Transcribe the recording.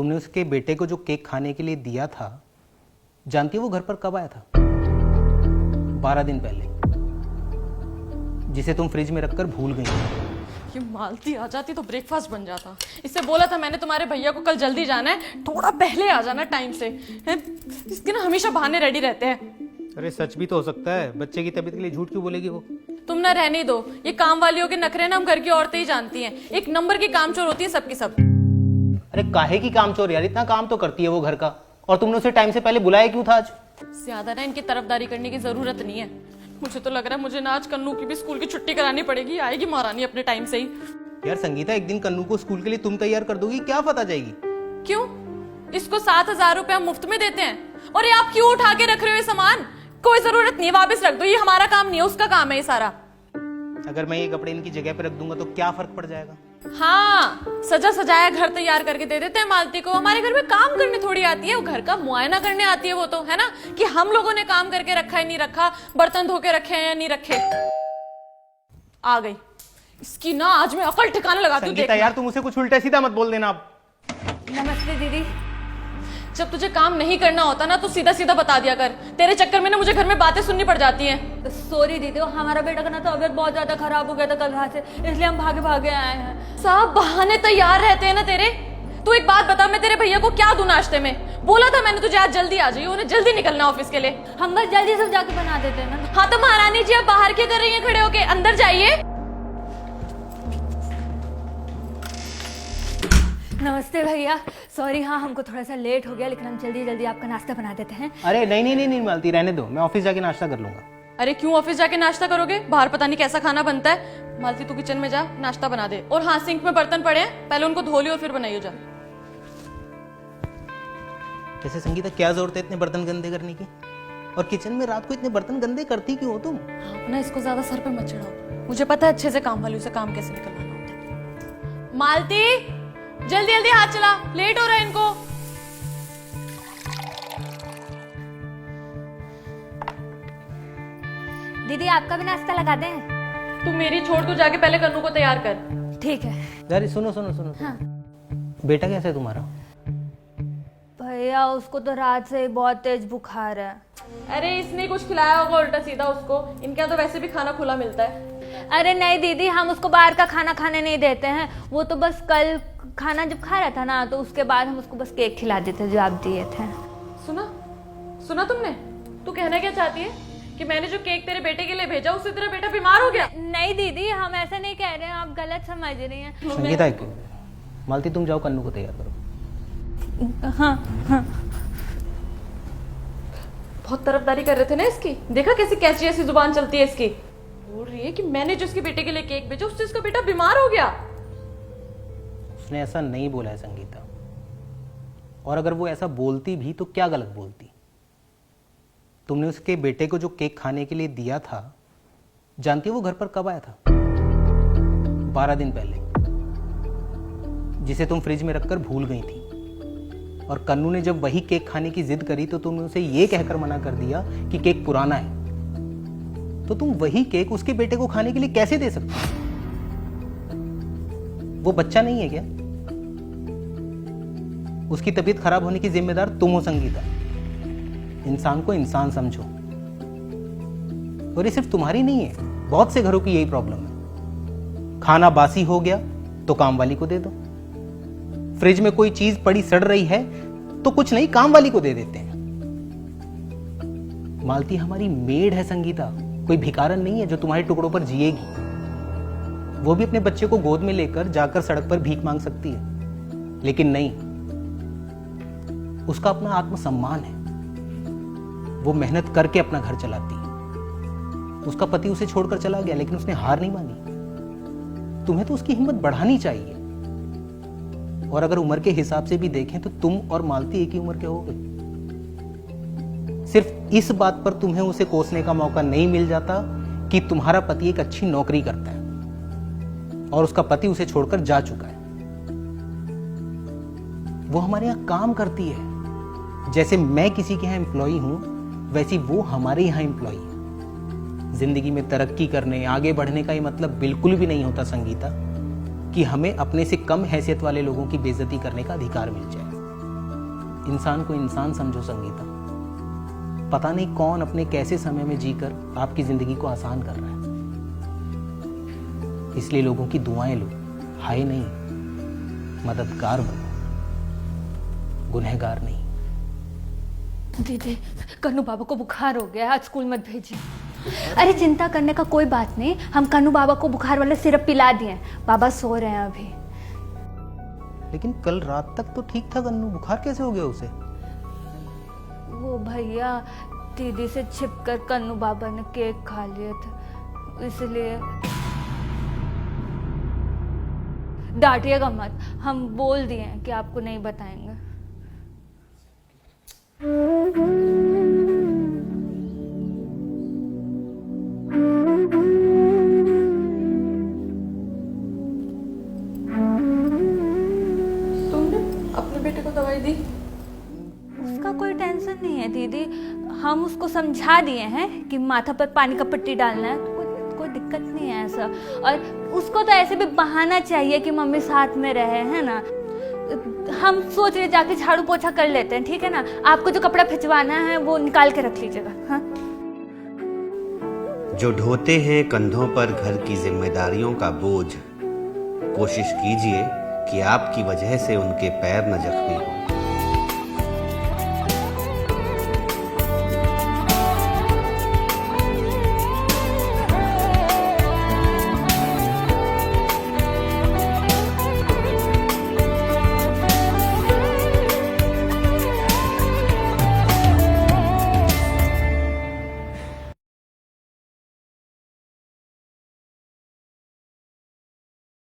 तुमने उसके बेटे को जो केक खाने के लिए दिया था, जानती हो वो घर पर कब आया था? 12 दिन पहले, जिसे तुम फ्रिज में रखकर भूल गई। ये मालती आ जाती तो ब्रेकफास्ट बन जाता। इससे बोला था मैंने तुम्हारे भैया को कल जल्दी जाना है, थोड़ा पहले आ जाना टाइम से। इसके ना हमेशा बहाने रेडी रहते हैं। अरे सच भी तो हो सकता है, बच्चे की तबीयत के लिए झूठ क्यों बोलेगी वो? तुम ना रहने दो, ये काम वालियों के नखरे ना हम घर की औरतें ही जानती हैं। एक नंबर की कामचोर होती है सबकी सब। अरे काहे की कामचोर यार, इतना काम तो करती है वो घर का, और तुमने उसे टाइम से पहले बुलाया क्यों था आज? ज्यादा ना इनकी तरफदारी करने की जरूरत नहीं है। मुझे तो लग रहा है मुझे ना आज कन्नू की भी स्कूल की छुट्टी करानी पड़ेगी। आएगी महारानी अपने टाइम से ही। यार संगीता, एक दिन कन्नू को स्कूल के लिए तुम तैयार कर दोगी, क्या पता जाएगी? क्यों? इसको 7,000 रुपया मुफ्त में देते हैं और ये आप क्यों उठा के रख रहे हो ये सामान? कोई जरूरत नहीं, वापस रख दो। ये हमारा काम नहीं है, उसका काम है ये सारा। अगर मैं ये कपड़े इनकी जगह पे रख दूंगा तो क्या फर्क पड़ जाएगा? हाँ, सजा सजाया घर तैयार करके दे देते हैं मालती को। हमारे घर में काम करने थोड़ी आती है, वो घर का मुआयना करने आती है वो तो, है ना? कि हम लोगों ने काम करके रखा है नहीं रखा, बर्तन धो के रखे हैं या नहीं रखे। आ गई इसकी ना, आज मैं अकल ठिकाने लगाती हूँ। संगीता यार, तुम उसे कुछ उल्टा सीधा मत बोल देना अब। नमस्ते दीदी। जब तुझे काम नहीं करना होता ना तो सीधा सीधा बता दिया कर। तेरे चक्कर में ना मुझे घर में बातें सुननी पड़ जाती हैं। सॉरी दीदी, हमारा बेटा का ना तबीयत बहुत ज्यादा खराब हो गया था कल रात से, इसलिए हम भागे भागे आए हैं। सब बहाने तैयार रहते हैं ना तेरे। तू एक बात बता, मैं तेरे भैया को क्या दूं नाश्ते में? बोला था मैंने तुझे आज जल्दी आ जाइए, उन्हें जल्दी निकलना ऑफिस के लिए। हम बस जल्दी सब जाके बना देते हैं ना। हाँ तो महारानी जी, आप बाहर क्या कर रही हैं खड़े होके? अंदर जाइए। नमस्ते भैया, सॉरी। हाँ, हमको थोड़ा सा लेट हो गया, लेकिन हम जल्दी जल्दी आपका नाश्ता बना देते हैं। अरे नहीं नहीं नहीं नहीं मालती, रहने दो, मैं ऑफिस जाके नाश्ता कर लूंगा। अरे क्यों ऑफिस जाके नाश्ता करोगे? बाहर पता नहीं कैसा खाना बनता है। मालती तू किचन में जा, नाश्ता बना दे। और हाँ, सिंक में बर्तन पड़े हैं, पहले उनको धो लियो और फिर बनाइयो जा। जैसे संगीता, क्या जरूरत है इतने बर्तन गंदे करने की? और किचन में रात को इतने बर्तन गंदे करती क्यों हो तुम? हाँ, ना इसको ज्यादा सर पे मत चढ़ाओ। मुझे पता है अच्छे से काम वाली से काम कैसे निकलवाना होता है। मालती जल्दी जल्दी हाथ चला, लेट हो रहा है इनको। दीदी आपका भी नाश्ता लगा दें? तू मेरी छोड़, तू जाके पहले कन्नू को तैयार कर। ठीक है। यार सुनो सुनो सुनो, हाँ। बेटा कैसा है तुम्हारा? भैया उसको तो रात से ही बहुत तेज बुखार है। अरे इसने कुछ खिलाया होगा उल्टा सीधा उसको। इनके यहाँ तो वैसे भी खाना खुला मिलता है। अरे नहीं दीदी, हम उसको बाहर का खाना खाने नहीं देते हैं। वो तो बस कल खाना जब खा रहा था ना, तो उसके बाद हम उसको बस केक खिला देते जो आप दिए थे। सुना सुना तुमने? तू कहना क्या चाहती है कि मैंने जो केक तेरे बेटे के लिए भेजा उससे तेरा बेटा बीमार हो गया? नहीं दीदी, हम ऐसा नहीं कह रहे हैं, आप गलत समझ रही हैं। संगीता, मालती तुम जाओ कन्नू को तैयार करो। हाँ हाँ। बहुत तरफदारी कर रहे थे ना इसकी। देखा कैसी कैसी ऐसी जुबान चलती है इसकी। बोल रही है कि मैंने जो इसके बेटे के लिए केक भेजा उससे इसका बेटा बीमार हो गया। उसने ऐसा नहीं बोला है संगीता, और अगर वो ऐसा बोलती भी तो क्या गलत बोलती? तुमने उसके बेटे को जो केक खाने के लिए दिया था, जानती हो वो घर पर कब आया था? 12 दिन पहले, जिसे तुम फ्रिज में रखकर भूल गई थी। और कन्नू ने जब वही केक खाने की जिद करी तो तुमने उसे ये कहकर मना कर दिया कि केक पुराना है। तो तुम वही केक उसके बेटे को खाने के लिए कैसे दे सकती हो? वो बच्चा नहीं है क्या? उसकी तबीयत खराब होने की जिम्मेदार तुम हो संगीता। इंसान को इंसान समझो। और ये सिर्फ तुम्हारी नहीं है, बहुत से घरों की यही प्रॉब्लम है। खाना बासी हो गया तो काम वाली को दे दो। फ्रिज में कोई चीज पड़ी सड़ रही है तो कुछ नहीं, काम वाली को दे देते हैं। मालती हमारी मेड है संगीता, कोई भिखारन नहीं है जो तुम्हारे टुकड़ों पर जिएगी। वो भी अपने बच्चे को गोद में लेकर जाकर सड़क पर भीख मांग सकती है, लेकिन नहीं, उसका अपना आत्मसम्मान है। वो मेहनत करके अपना घर चलाती है। उसका पति उसे छोड़कर चला गया, लेकिन उसने हार नहीं मानी। तुम्हें तो उसकी हिम्मत बढ़ानी चाहिए। और अगर उम्र के हिसाब से भी देखें तो तुम और मालती एक ही उम्र के हो गए। सिर्फ इस बात पर तुम्हें उसे कोसने का मौका नहीं मिल जाता कि तुम्हारा पति एक अच्छी नौकरी करता है और उसका पति उसे छोड़कर जा चुका है। वो हमारे यहां काम करती है। जैसे मैं किसी के यहां एम्प्लॉई हूं, वैसी वो हमारे यहां एम्प्लॉई है। जिंदगी में तरक्की करने, आगे बढ़ने का ये मतलब बिल्कुल भी नहीं होता संगीता कि हमें अपने से कम हैसियत वाले लोगों की बेइज्जती करने का अधिकार मिल जाए। इंसान को इंसान समझो संगीता। पता नहीं कौन अपने कैसे समय में जीकर आपकी जिंदगी को आसान कर रहा है। इसलिए लोगों की दुआएं लो, हाय नहीं, मददगार बनो, गुनहगार नहीं। दीदी कन्नू बाबा को बुखार हो गया है, आज स्कूल मत भेजिए। अरे चिंता करने का कोई बात नहीं, हम कन्नू बाबा को बुखार वाला सिरप पिला दिए, बाबा सो रहे हैं अभी। लेकिन कल रात तक तो ठीक था कन्नू, बुखार कैसे हो गया उसे? वो भैया दीदी से छिपकर कन्नू बाबा ने केक खा लिए थे, इसलिए। डांटिएगा मत, हम बोल दिए हैं कि आपको नहीं बताएंगे। तुमने अपने बेटे को दवाई दी? उसका कोई टेंशन नहीं है दीदी, हम उसको समझा दिए हैं कि माथा पर पानी का पट्टी डालना है, तो कोई दिक्कत नहीं है ऐसा। और उसको तो ऐसे भी बहाना चाहिए कि मम्मी साथ में रहे, है ना। हम सोच रहे जाके झाड़ू पोछा कर लेते हैं, ठीक है ना। आपको जो कपड़ा खिंचवाना है वो निकाल के रख लीजिएगा। हाँ? जो ढोते हैं कंधों पर घर की जिम्मेदारियों का बोझ, कोशिश कीजिए कि आपकी वजह से उनके पैर न जख्मी हों।